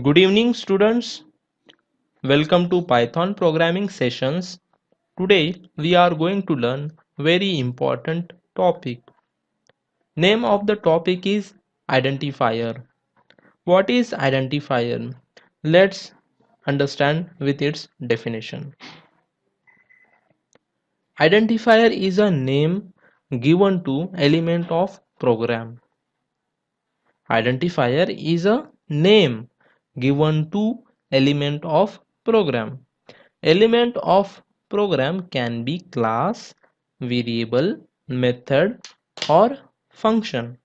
Good evening, students. Welcome to Python programming sessions. Today we are going to learn very important topic. Name of the topic is identifier. What is identifier? Let's understand with its definition. Identifier is a name given to element of program. Identifier is a name given to element of program. Element of program can be class, variable, method, or function.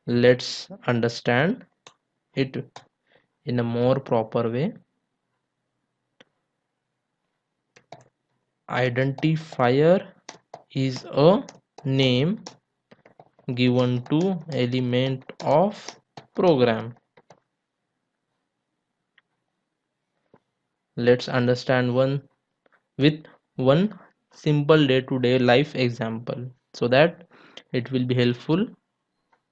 Let's understand it in a more proper way. Identifier is a name given to element of program. Let's understand one with one simple day-to-day life example so that it will be helpful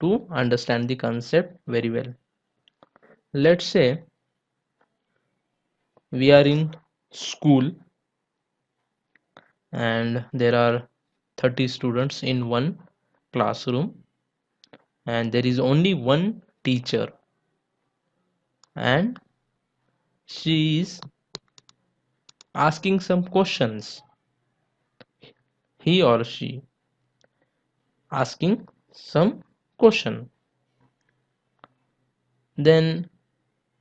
to understand the concept very well. Let's say we are in school and there are 30 students in one classroom and there is only one teacher and she is asking some questions. He or she asking some question. Then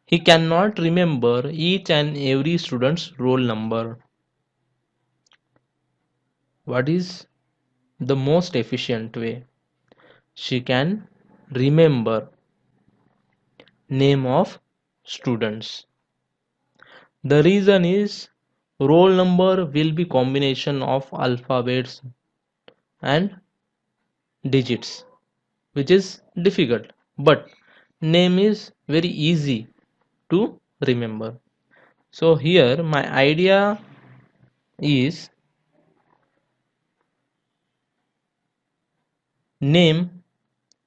he cannot remember each and every student's roll number. What is the most efficient way? She can remember name of students. The reason is roll number will be combination of alphabets and digits, which is difficult, but name is very easy to remember. So here my idea is name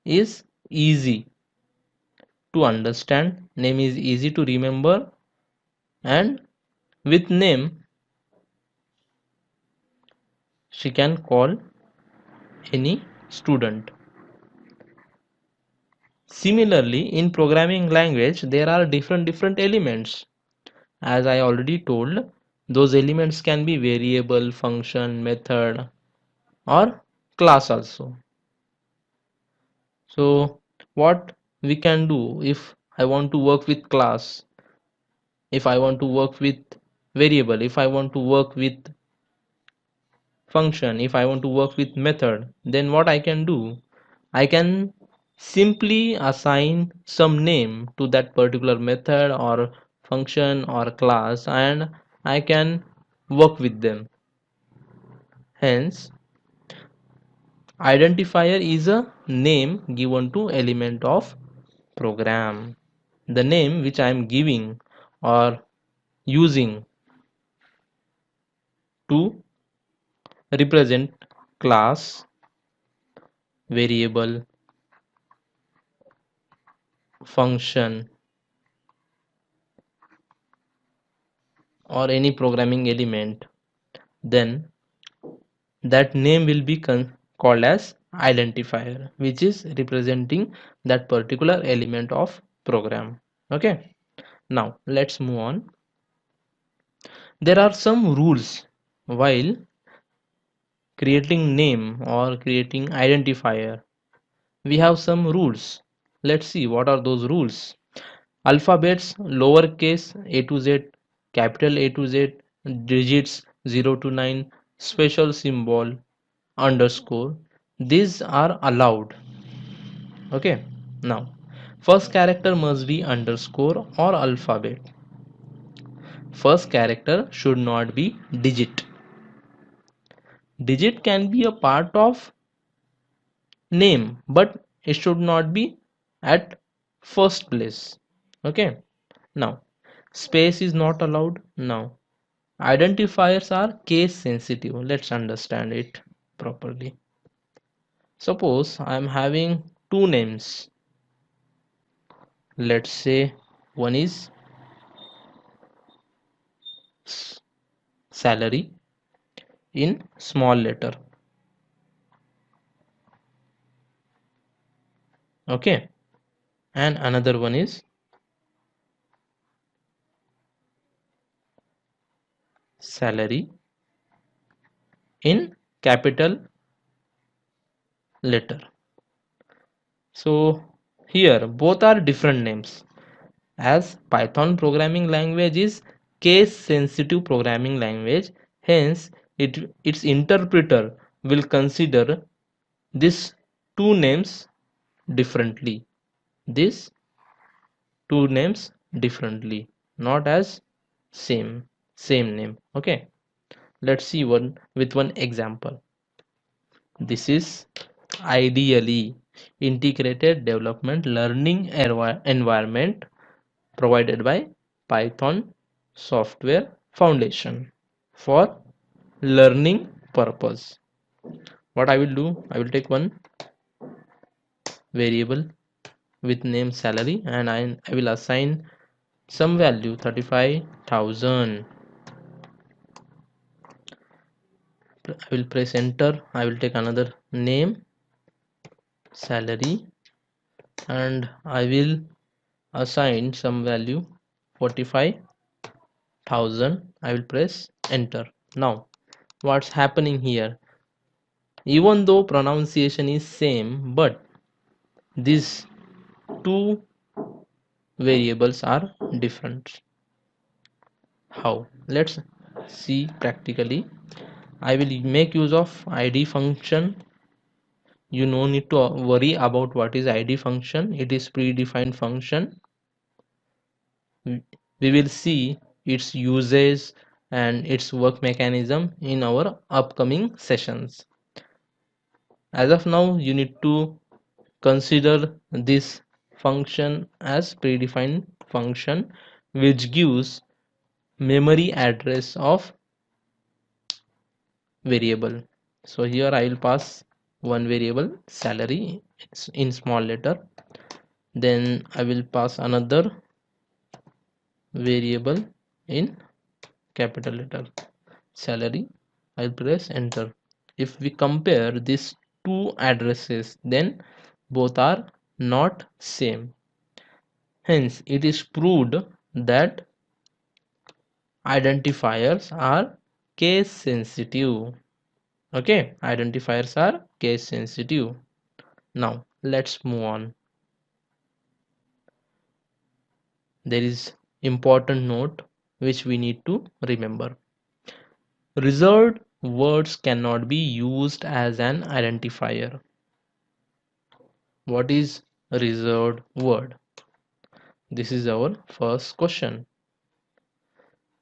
is easy to understand, name is easy to remember, and with name she can call any student. Similarly, in programming language, there are different elements. As I already told, those elements can be variable, function, method, or class also. So, what we can do if I want to work with class, if I want to work with variable, if I want to work with function, if I want to work with method, then what I can do? I can simply assign some name to that particular method or function or class and I can work with them. Hence, identifier is a name given to element of program. The name which I am giving or using to represent class, variable, function, or any programming element, then that name will be called as identifier, which is representing that particular element of program. Okay, now let's move on. There are some rules while creating name or creating identifier. We have some rules. Let's see what are those rules. Alphabets lowercase a to z, capital A to z, digits 0 to 9, special symbol, underscore, these are allowed. Okay, now first character must be underscore or alphabet. First character should not be digit. Digit can be a part of name but it should not be at first place. Okay, now space is not allowed. Now identifiers are case sensitive. Let's understand it properly. Suppose I am having two names, Let's say one is salary in small letter. Okay, and another one is salary in capital letter. So here both are different names, as Python programming language is case sensitive programming language. Hence its interpreter will consider these two names differently. These two names differently, not as same name. Okay, let's see one with one example. This is ideally integrated development learning environment provided by Python Software Foundation for learning purpose. What I will do, I will take one variable with name salary, and I will assign some value 35,000. I will press enter. I will take another name salary, and I will assign some value 45,000. I will press enter. Now what's happening here, even though pronunciation is same, but these two variables are different. How? Let's see practically. I will make use of id function. You no need to worry about what is id function. It is predefined function. We will see its uses and its work mechanism in our upcoming sessions. As of now, you need to consider this function as predefined function, which gives memory address of variable. So here I will pass one variable salary in small letter, then I will pass another variable in capital letter salary. I'll press enter. If we compare these two addresses, then both are not same. Hence it is proved that identifiers are case sensitive. Okay, identifiers are case sensitive. Now let's move on. There is important note which we need to remember. Reserved words cannot be used as an identifier. What is reserved word? This is our first question.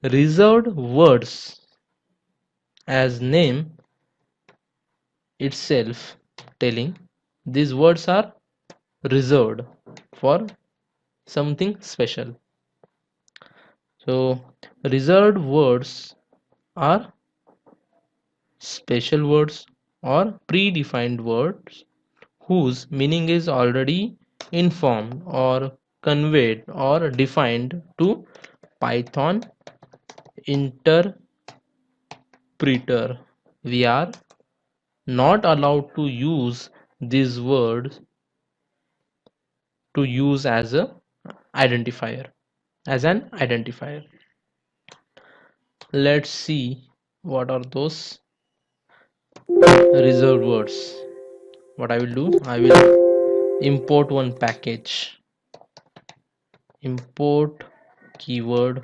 Reserved words, as name itself telling, these words are reserved for something special. So reserved words are special words or predefined words whose meaning is already informed or conveyed or defined to Python interpreter. We are not allowed to use these words to use as a identifier, as an identifier. Let's see what are those reserved words. What I will do, I will import one package, import keyword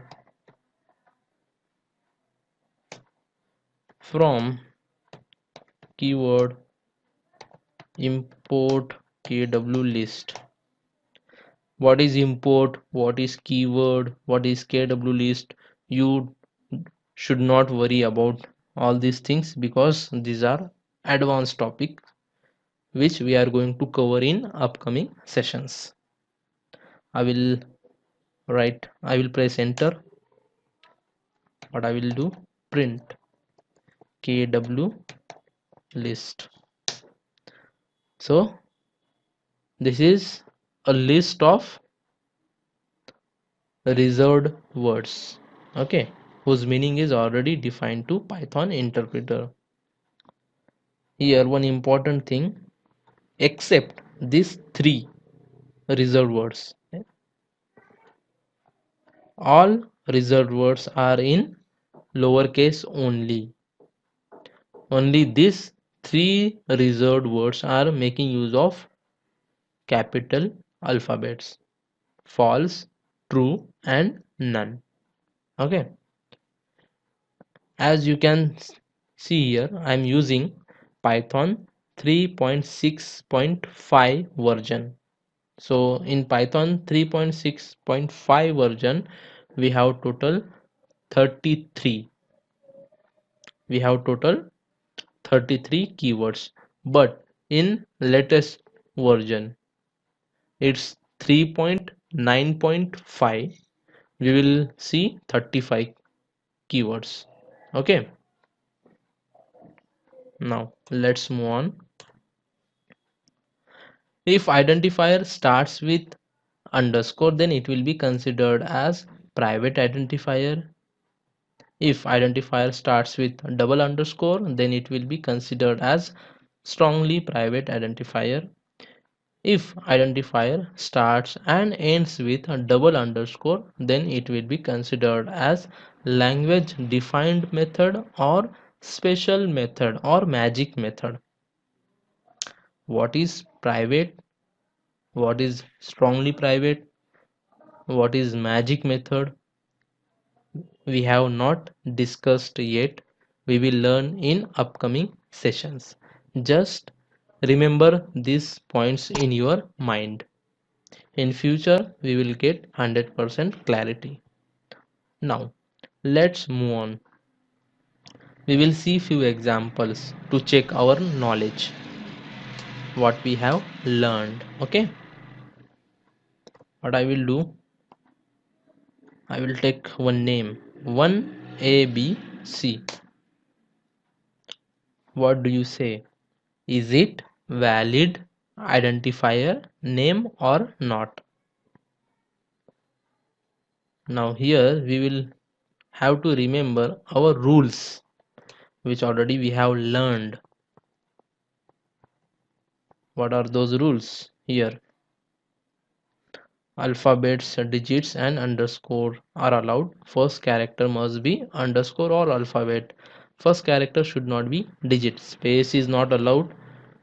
from keyword import kw list. What is import, what is keyword, what is kw list? You should not worry about all these things because these are advanced topics which we are going to cover in upcoming sessions. I will I will press enter. What I will do, print kw list. So this is a list of reserved words, okay, whose meaning is already defined to Python interpreter. Here one important thing, except these three reserved words, all reserved words are in lowercase only. Only these three reserved words are making use of capital alphabets: false, true, and none. Okay, as you can see here, I am using Python 3.6.5 version. So in Python 3.6.5 version, we have total 33. We have total 33 keywords. But in latest version, it's 3.9.5. We will see 35 keywords. Okay, now let's move on. If identifier starts with underscore, then it will be considered as private identifier. If identifier starts with double underscore, then it will be considered as strongly private identifier. If identifier starts and ends with a double underscore, then it will be considered as language defined method or special method or magic method. What is private? What is strongly private? What is magic method? We have not discussed yet. We will learn in upcoming sessions. Just remember these points in your mind. In future, we will get 100% clarity. Now, let's move on. We will see few examples to check our knowledge, what we have learned. Okay, what I will do, I will take one name, 1ABC. What do you say? Is it valid identifier name or not? Now here we will have to remember our rules which already we have learned. What are those rules? Here alphabets, digits and underscore are allowed. First character must be underscore or alphabet. First character should not be digit. Space is not allowed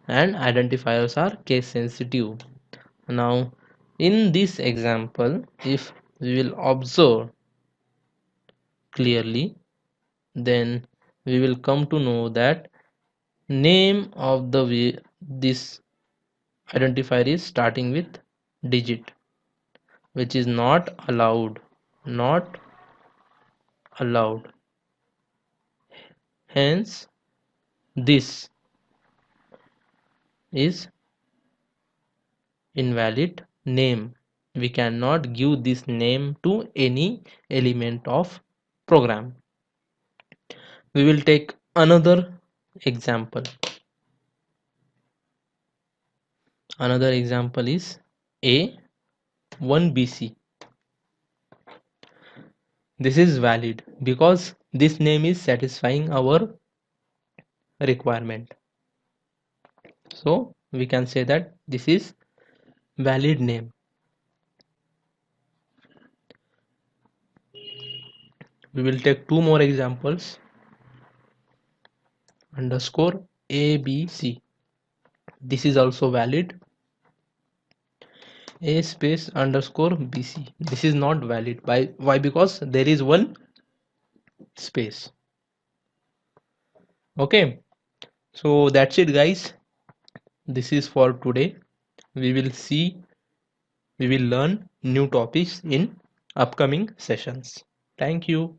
and identifiers are case sensitive. Now in this example, if we will observe clearly, then we will come to know that name of this identifier is starting with digit, which is not allowed, not allowed. Hence this is invalid name. We cannot give this name to any element of program. We will take another example. Another example is A1BC. This is valid because this name is satisfying our requirement. So we can say that this is valid name. We will take two more examples. Underscore ABC. This is also valid. A space underscore BC. This is not valid. Why? Because there is one space. Okay. So that's it, guys. This is for today. We will see, we will learn new topics in upcoming sessions. Thank you.